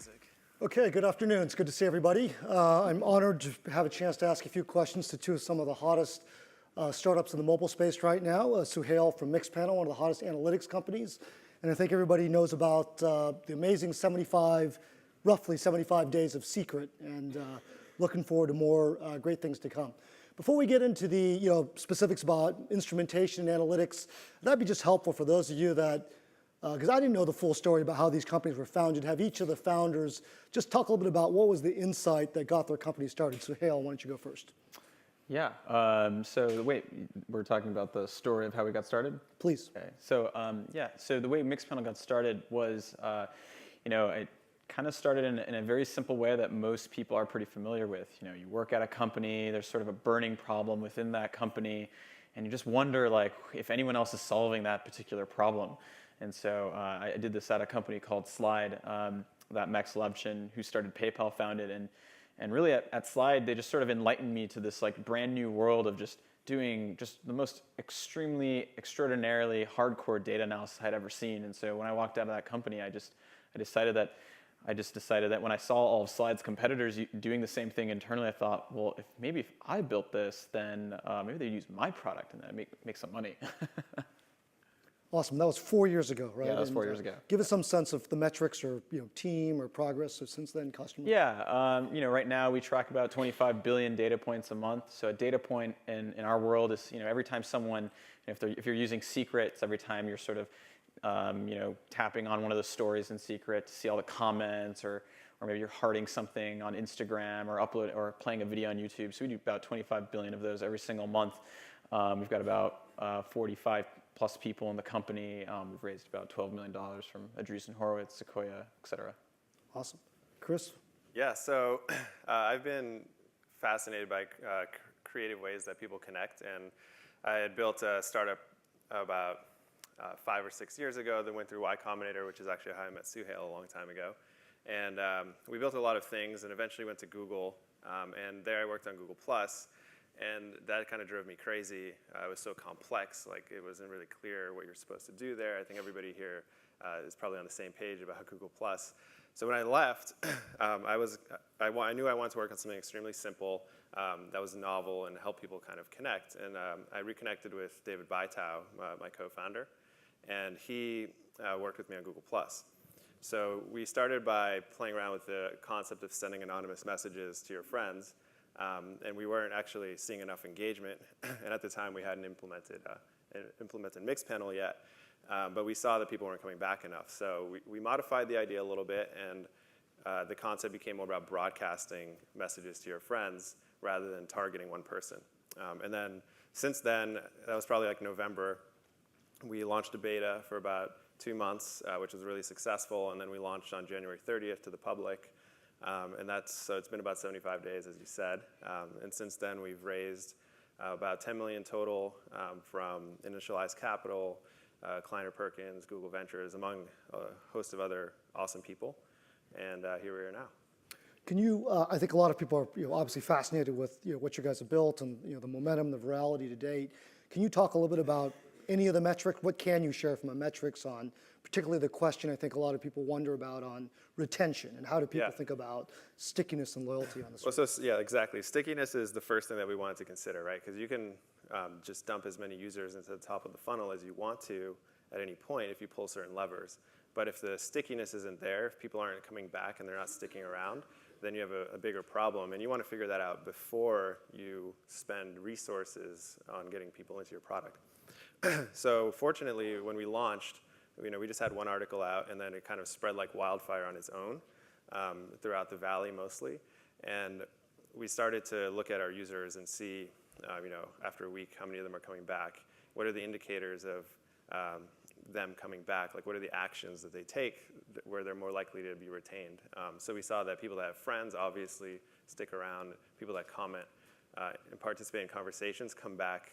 music. Okay, good afternoon. It's good to see everybody. I'm honored to have a chance to ask a few questions to some of the hottest startups in the mobile space right now. Suhail from Mixpanel, one of the hottest analytics companies. And I think everybody knows about the amazing roughly 75 days of secret, and looking forward to more great things to come. Before we get into the specifics about instrumentation and analytics, that'd be just helpful for those of you that, because I didn't know the full story about how these companies were founded, have each of the founders just talk a little bit about what was the insight that got their company started. Suhail, why don't you go first? Yeah, so wait, we're talking about the story of how we got started? Please. Okay, so so the way Mixpanel got started was, it kind of started in a very simple way that most people are pretty familiar with. You work at a company, there's sort of a burning problem within that company, and you just wonder if anyone else is solving that particular problem. And so I did this at a company called Slide that Max Levchin, who started PayPal, founded. And really at Slide, they just sort of enlightened me to this brand new world of just doing just the most extraordinarily hardcore data analysis I'd ever seen. And so when I walked out of that company, I decided that when I saw all of Slide's competitors doing the same thing internally, I thought, well, if I built this, then maybe they'd use my product and then make some money. Awesome. That was 4 years ago, right? Yeah, that was 4 years ago. Give us some sense of the metrics or team or progress so since then, customers. Yeah, right now we track about 25 billion data points a month. So a data point in our world is every time someone, if you're using secrets, every time you're sort of tapping on one of the stories in secret to see all the comments, or maybe you're hearting something on Instagram or playing a video on YouTube. So we do about 25 billion of those every single month. We've got about 45 plus people in the company. We've raised about $12 million from Andreessen Horowitz, Sequoia, et cetera. Awesome. Chrys? Yeah, so I've been fascinated by creative ways that people connect. And I had built a startup about 5 or 6 years ago that went through Y Combinator, which is actually how I met Suhail a long time ago. And we built a lot of things and eventually went to Google. And there I worked on Google+. And that kind of drove me crazy. It was so complex, it wasn't really clear what you're supposed to do there. I think everybody here is probably on the same page about Google+. So when I left, I knew I wanted to work on something extremely simple that was novel and help people kind of connect. And I reconnected with David Bytow, my co-founder, and he worked with me on Google+. So we started by playing around with the concept of sending anonymous messages to your friends. And we weren't actually seeing enough engagement. And at the time, we hadn't implemented Mixpanel yet. But we saw that people weren't coming back enough. So we modified the idea a little bit. And the concept became more about broadcasting messages to your friends rather than targeting one person. And then since then, that was probably November, we launched a beta for about 2 months, which was really successful. And then we launched on January 30th to the public. So it's been about 75 days, as you said. And since then, we've raised about 10 million total from Initialized Capital, Kleiner Perkins, Google Ventures, among a host of other awesome people. And here we are now. Can you, I think a lot of people are obviously fascinated with what you guys have built and the momentum, the virality to date. Can you talk a little bit about any of the metrics? What can you share from a metrics on, particularly the question I think a lot of people wonder about on retention, and how do people think about stickiness and loyalty on this? Well, yeah, exactly. Stickiness is the first thing that we wanted to consider, right? Because you can just dump as many users into the top of the funnel as you want to at any point if you pull certain levers. But if the stickiness isn't there, if people aren't coming back and they're not sticking around, then you have a bigger problem. And you want to figure that out before you spend resources on getting people into your product. So fortunately, when we launched, we just had one article out, and then it kind of spread like wildfire on its own throughout the valley mostly. And we started to look at our users and see, after a week, how many of them are coming back. What are the indicators of them coming back? What are the actions that they take where they're more likely to be retained? So we saw that people that have friends obviously stick around. People that comment and participate in conversations come back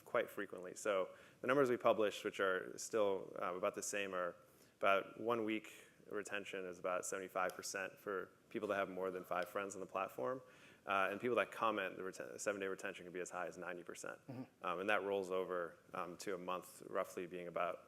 quite frequently. So the numbers we published, which are still about the same, are about 1 week retention is about 75% for people that have more than 5 friends on the platform. And people that comment, the 7-day retention can be as high as 90%. And that rolls over to a month, roughly being about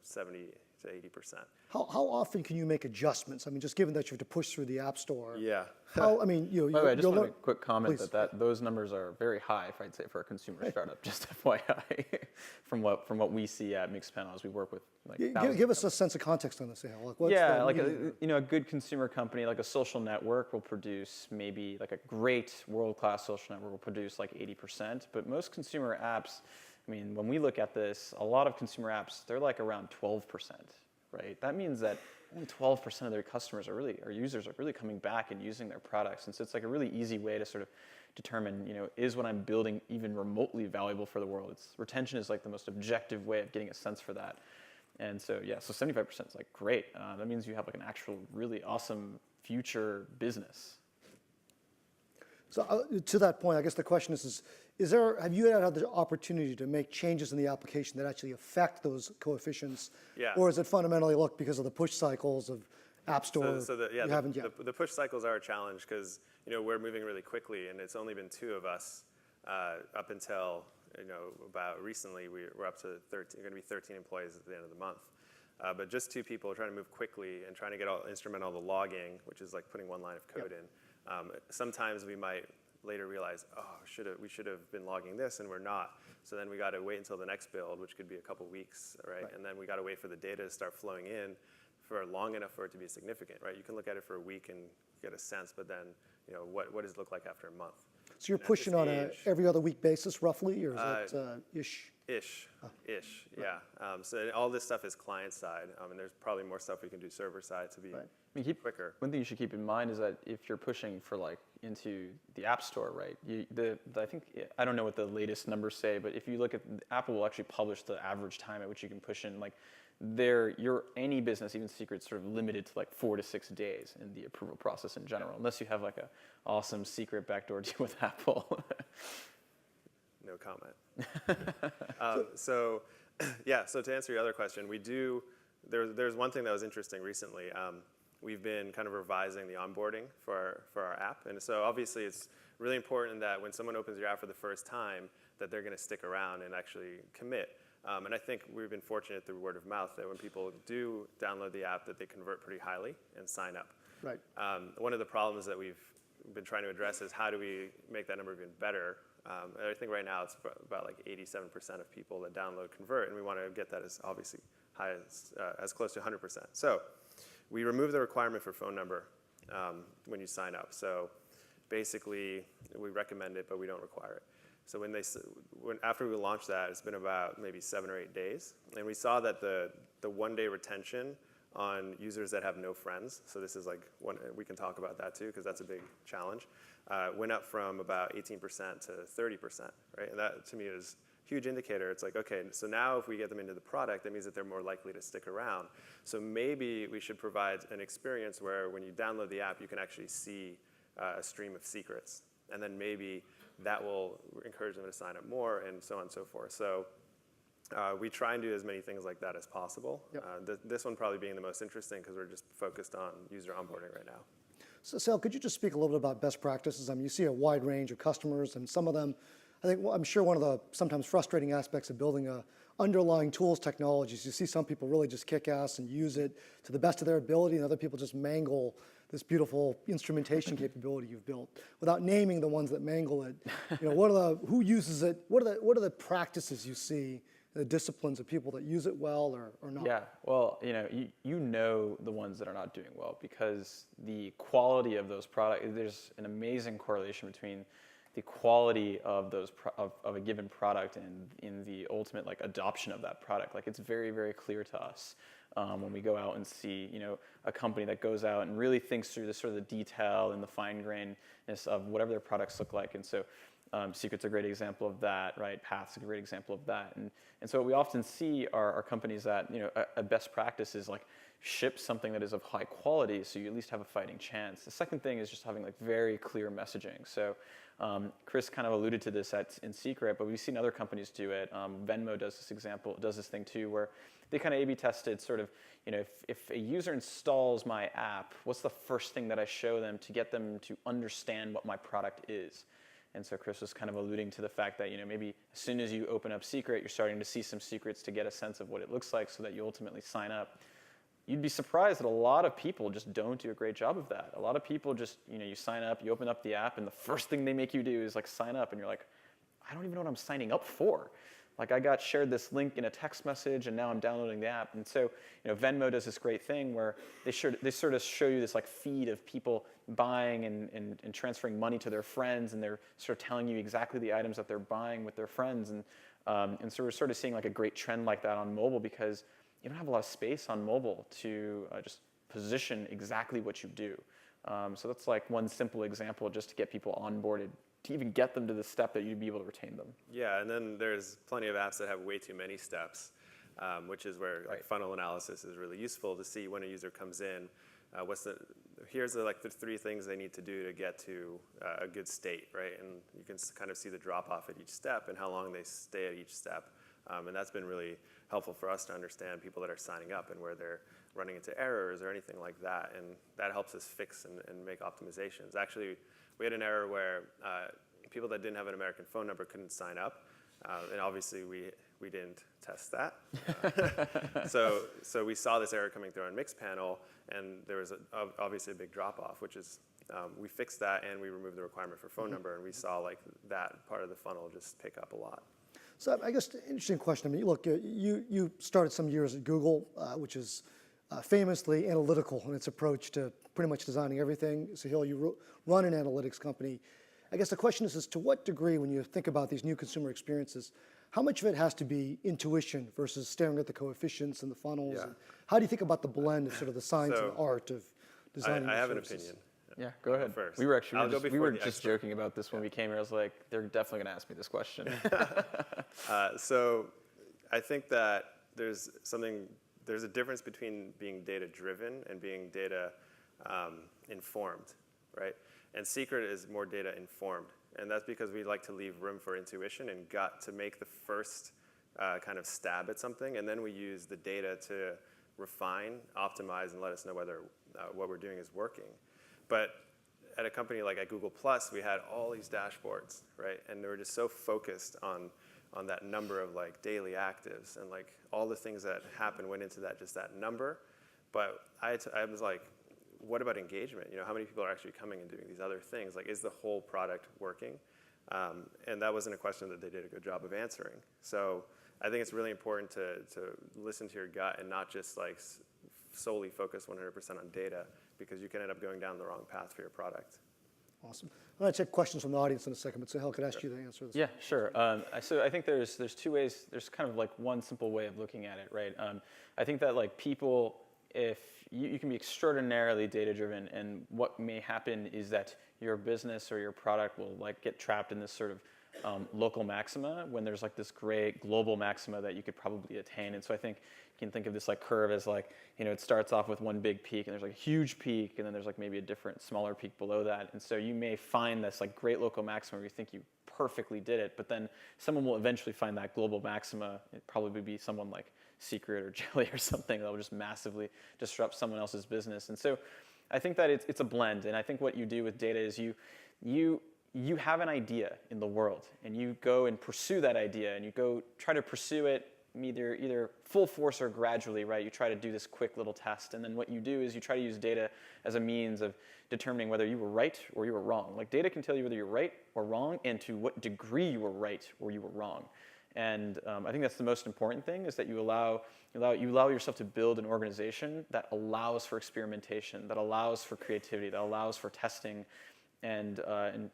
70 to 80%. How often can you make adjustments? I mean, just given that you have to push through the App Store. Yeah. How, I mean, By the way, I just want to make a quick comment Please. that those numbers are very high, if I'd say, for a consumer startup, just FYI, from what we see at Mixpanel as we work with like Give us a sense of context on this, Suhail. Like what's yeah, the like median? a good consumer company, like a social network, will produce maybe like a great world-class social network will produce like 80%. But most consumer apps, I mean, when we look at this, a lot of consumer apps, they're like around 12%, right? That means that only 12% of their customers or users are really coming back and using their products. And so it's like a really easy way to sort of determine, is what I'm building even remotely valuable for the world? Retention is like the most objective way of getting a sense for that. And so, yeah, so 75% is like great. That means you have like an actual really awesome future business. So to that point, I guess the question is have you had the opportunity to make changes in the application that actually affect those coefficients? Yeah. Or is it fundamentally, look, because of the push cycles of App Store, you haven't yet? The push cycles are a challenge because, we're moving really quickly, and it's only been 2 of us up until, about recently. We're up to 13, going to be 13 employees at the end of the month. But just 2 people trying to move quickly and trying to instrument all the logging, which is like putting one line of code in. Sometimes we might later realize, we should have been logging this, and we're not. So then we got to wait until the next build, which could be a couple weeks, right? And then we got to wait for the data to start flowing in for long enough for it to be significant, right? You can look at it for a week and get a sense, but then, what does it look like after a month? So you're pushing on a every other week basis, roughly, or is that ish? Ish, yeah. So all this stuff is client side, and there's probably more stuff we can do server side to be quicker. One thing you should keep in mind is that if you're pushing for like into the App Store, right? I don't know what the latest numbers say, but if you look at Apple will actually publish the average time at which you can push in, like any business, even secrets, sort of limited to like 4 to 6 days in the approval process in general, unless you have like a awesome secret backdoor deal with Apple. No comment. So to answer your other question, there's one thing that was interesting recently. We've been kind of revising the onboarding for our app. And so obviously it's really important that when someone opens your app for the first time, that they're going to stick around and actually commit. And I think we've been fortunate through word of mouth that when people do download the app, that they convert pretty highly and sign up. Right. One of the problems that we've been trying to address is how do we make that number even better? And I think right now it's about like 87% of people that download convert, and we want to get that as obviously high as close to 100%. So we remove the requirement for phone number when you sign up. So basically, we recommend it, but we don't require it. So after we launched that, it's been about maybe 7 or 8 days, and we saw that the 1-day retention on users that have no friends, so this is like we can talk about that too, because that's a big challenge, went up from about 18% to 30%, right? And that to me is a huge indicator. It's like, okay, so now if we get them into the product, that means that they're more likely to stick around. So maybe we should provide an experience where when you download the app, you can actually see a stream of secrets, and then maybe that will encourage them to sign up more, and so on and so forth. So we try and do as many things like that as possible. Yep. This one probably being the most interesting because we're just focused on user onboarding right now. So Sal, could you just speak a little bit about best practices? I mean, you see a wide range of customers, and some of them, I'm sure one of the sometimes frustrating aspects of building underlying tools technologies, you see some people really just kick ass and use it to the best of their ability, and other people just mangle this beautiful instrumentation capability you've built without naming the ones that mangle it. Who uses it? What are the practices you see, the disciplines of people that use it well or not? Yeah, well, you know the ones that are not doing well because the quality of those products, there's an amazing correlation between the quality of of a given product and in the ultimate adoption of that product. Like it's very, very clear to us when we go out and see a company that goes out and really thinks through the sort of the detail and the fine grainedness of whatever their products look like. And so Secret's a great example of that, right? Path's a great example of that. And so what we often see are companies that, a best practice is ship something that is of high quality so you at least have a fighting chance. The second thing is just having very clear messaging. So Chrys kind of alluded to this in Secret, but we've seen other companies do it. Venmo does this thing too, where they kind of A/B tested sort of, if a user installs my app, what's the first thing that I show them to get them to understand what my product is? And so Chrys was kind of alluding to the fact that, maybe as soon as you open up Secret, you're starting to see some secrets to get a sense of what it looks like so that you ultimately sign up. You'd be surprised that a lot of people just don't do a great job of that. A lot of people just, you sign up, you open up the app, and the first thing they make you do is like sign up, and you're like, I don't even know what I'm signing up for. Like I got shared this link in a text message, and now I'm downloading the app. And so, Venmo does this great thing where they sort of show you this like feed of people buying and transferring money to their friends, and they're sort of telling you exactly the items that they're buying with their friends. And so we're sort of seeing like a great trend like that on mobile because you don't have a lot of space on mobile to just position exactly what you do. So that's like one simple example just to get people onboarded, to even get them to the step that you'd be able to retain them. Yeah, and then there's plenty of apps that have way too many steps, which is where like, funnel analysis is really useful to see when a user comes in, here's the 3 things they need to do to get to a good state, right? And you can kind of see the drop off at each step and how long they stay at each step. And that's been really helpful for us to understand people that are signing up and where they're running into errors or anything like that. And that helps us fix and make optimizations. Actually, we had an error where people that didn't have an American phone number couldn't sign up. And obviously, we didn't test that. So we saw this error coming through on Mixpanel, and there was obviously a big drop-off, which is we fixed that, and we removed the requirement for phone number, and we saw like that part of the funnel just pick up a lot. So I guess interesting question. I mean, look, you started some years at Google, which is famously analytical in its approach to pretty much designing everything. Suhail, you run an analytics company. I guess the question is to what degree, when you think about these new consumer experiences, how much of it has to be intuition versus staring at the coefficients and the funnels? Yeah. And how do you think about the blend of sort of the science and art of designing? I have an services? opinion. Yeah, go ahead. First. We were just expert. joking about this when we came here. I was like, they're definitely going to ask me this question. So I think that there's a difference between being data-driven and being data informed, right? And Secret is more data-informed. And that's because we like to leave room for intuition and gut to make the first kind of stab at something. And then we use the data to refine, optimize, and let us know whether what we're doing is working. But at a company like at Google+, we had all these dashboards, right? And they were just so focused on that number of like daily actives and like all the things that happened went into that number. But I was like, what about engagement? How many people are actually coming and doing these other things? Like, is the whole product working? And that wasn't a question that they did a good job of answering. So I think it's really important to listen to your gut and not just like solely focus 100% on data, because you can end up going down the wrong path for your product. Awesome. I'm going to take questions from the audience in a second, but Suhail, could I ask you to answer this? Yeah, sure. So I think there's 2 ways. There's kind of like one simple way of looking at it, right? I think that like people, if you can be extraordinarily data-driven, and what may happen is that your business or your product will like get trapped in this sort of local maxima when there's like this great global maxima that you could probably attain. And so I think you can think of this like curve as like, it starts off with one big peak and there's like a huge peak, and then there's like maybe a different smaller peak below that. And so you may find this like great local maxima where you think you perfectly did it, but then someone will eventually find that global maxima. It'd probably be someone like Secret or Jelly or something that will just massively disrupt someone else's business. And so I think that it's a blend. And I think what you do with data is you have an idea in the world, and you go and pursue that idea, and you go try to pursue it either full force or gradually, right? You try to do this quick little test, and then what you do is you try to use data as a means of determining whether you were right or you were wrong. Like data can tell you whether you're right or wrong, and to what degree you were right or you were wrong. And I think that's the most important thing, is that you allow yourself to build an organization that allows for experimentation, that allows for creativity, that allows for testing. And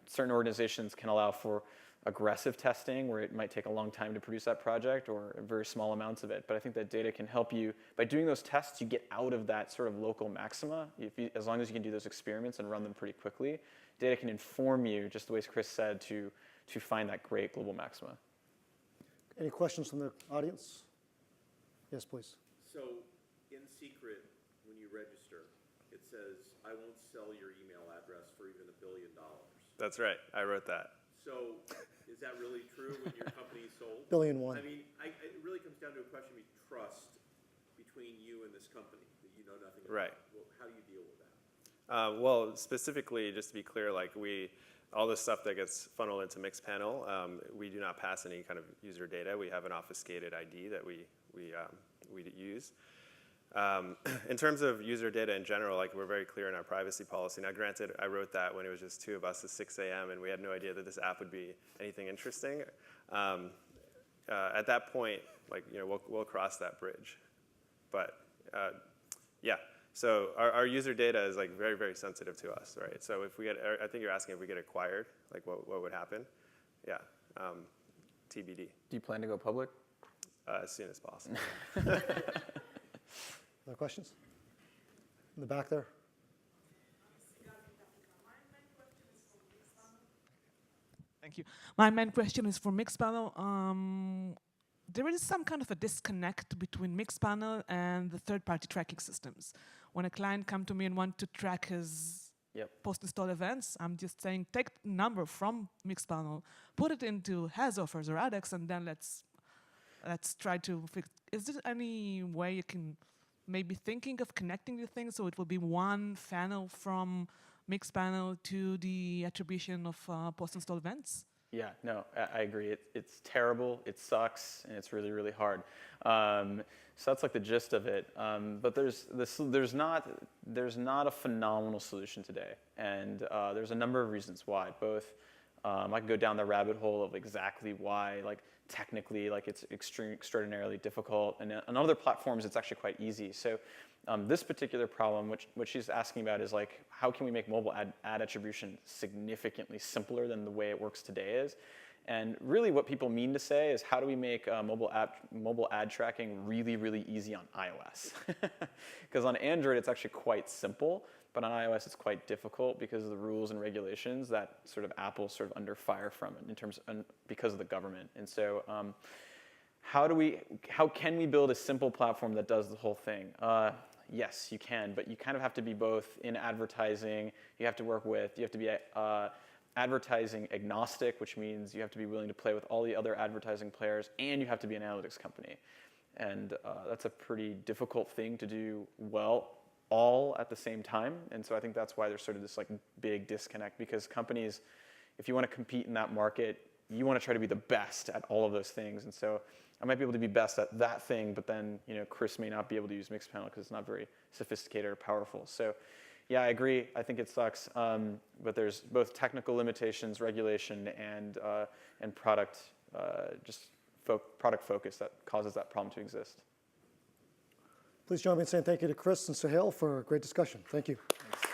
certain organizations can allow for aggressive testing, where it might take a long time to produce that project, or very small amounts of it. But I think that data can help you. By doing those tests, you get out of that sort of local maxima. As long as you can do those experiments and run them pretty quickly, data can inform you, just the way Chrys said, to find that great global maxima. Any questions from the audience? Yes, please. So in Secret, when you register, it says, I won't sell your email address for even $1 billion. That's right. I wrote that. So is that really true when your company is sold? $1.1 billion. I mean, it really comes down to a question of trust between you and this company that you know nothing about. Right. Well, how do you deal with that? Well, specifically, just to be clear, like we all the stuff that gets funneled into Mixpanel, we do not pass any kind of user data. We have an obfuscated ID that we use. In terms of user data in general, like we're very clear in our privacy policy. Now, granted, I wrote that when it was just 2 of us at 6 a.m. and we had no idea that this app would be anything interesting. At that point, like we'll cross that bridge. But yeah, so our user data is like very, very sensitive to us, right? So if we get, I think you're asking if we get acquired, like what would happen? Yeah, TBD. Do you plan to go public? As soon as possible. Other questions? In the back there. Thank you. My main question is for Mixpanel. There is some kind of a disconnect between Mixpanel and the third-party tracking systems. When a client comes to me and wants to track his post-install events, I'm just saying, take the number from Mixpanel, put it into has offers or ADX, and then let's try to fix. Is there any way you can maybe thinking of connecting the things so it will be one funnel from Mixpanel to the attribution of post-install events? Yeah, no, I agree. It's terrible, it sucks, and it's really, really hard. So that's like the gist of it. But there's not a phenomenal solution today, and there's a number of reasons why. Both, I could go down the rabbit hole of exactly why, like technically, like it's extraordinarily difficult, and on other platforms it's actually quite easy. So this particular problem, which she's asking about, is like, how can we make mobile ad attribution significantly simpler than the way it works today is? And really what people mean to say is, how do we make mobile ad tracking really, really easy on iOS? Because on Android it's actually quite simple, but on iOS it's quite difficult because of the rules and regulations that sort of Apple's sort of under fire from because of the government. And so how can we build a simple platform that does the whole thing? Yes, you can, but you kind of have to be both in advertising. You have to be advertising agnostic, which means you have to be willing to play with all the other advertising players, and you have to be an analytics company. And that's a pretty difficult thing to do well, all at the same time. And so I think that's why there's sort of this like big disconnect, because companies, if you want to compete in that market, you want to try to be the best at all of those things. And so I might be able to be best at that thing, but then Chrys may not be able to use Mixpanel because it's not very sophisticated or powerful. So yeah, I agree. I think it sucks, but there's both technical limitations, regulation, and product product focus that causes that problem to exist. Please join me in saying thank you to Chrys and Suhail for a great discussion. Thank you. Thanks.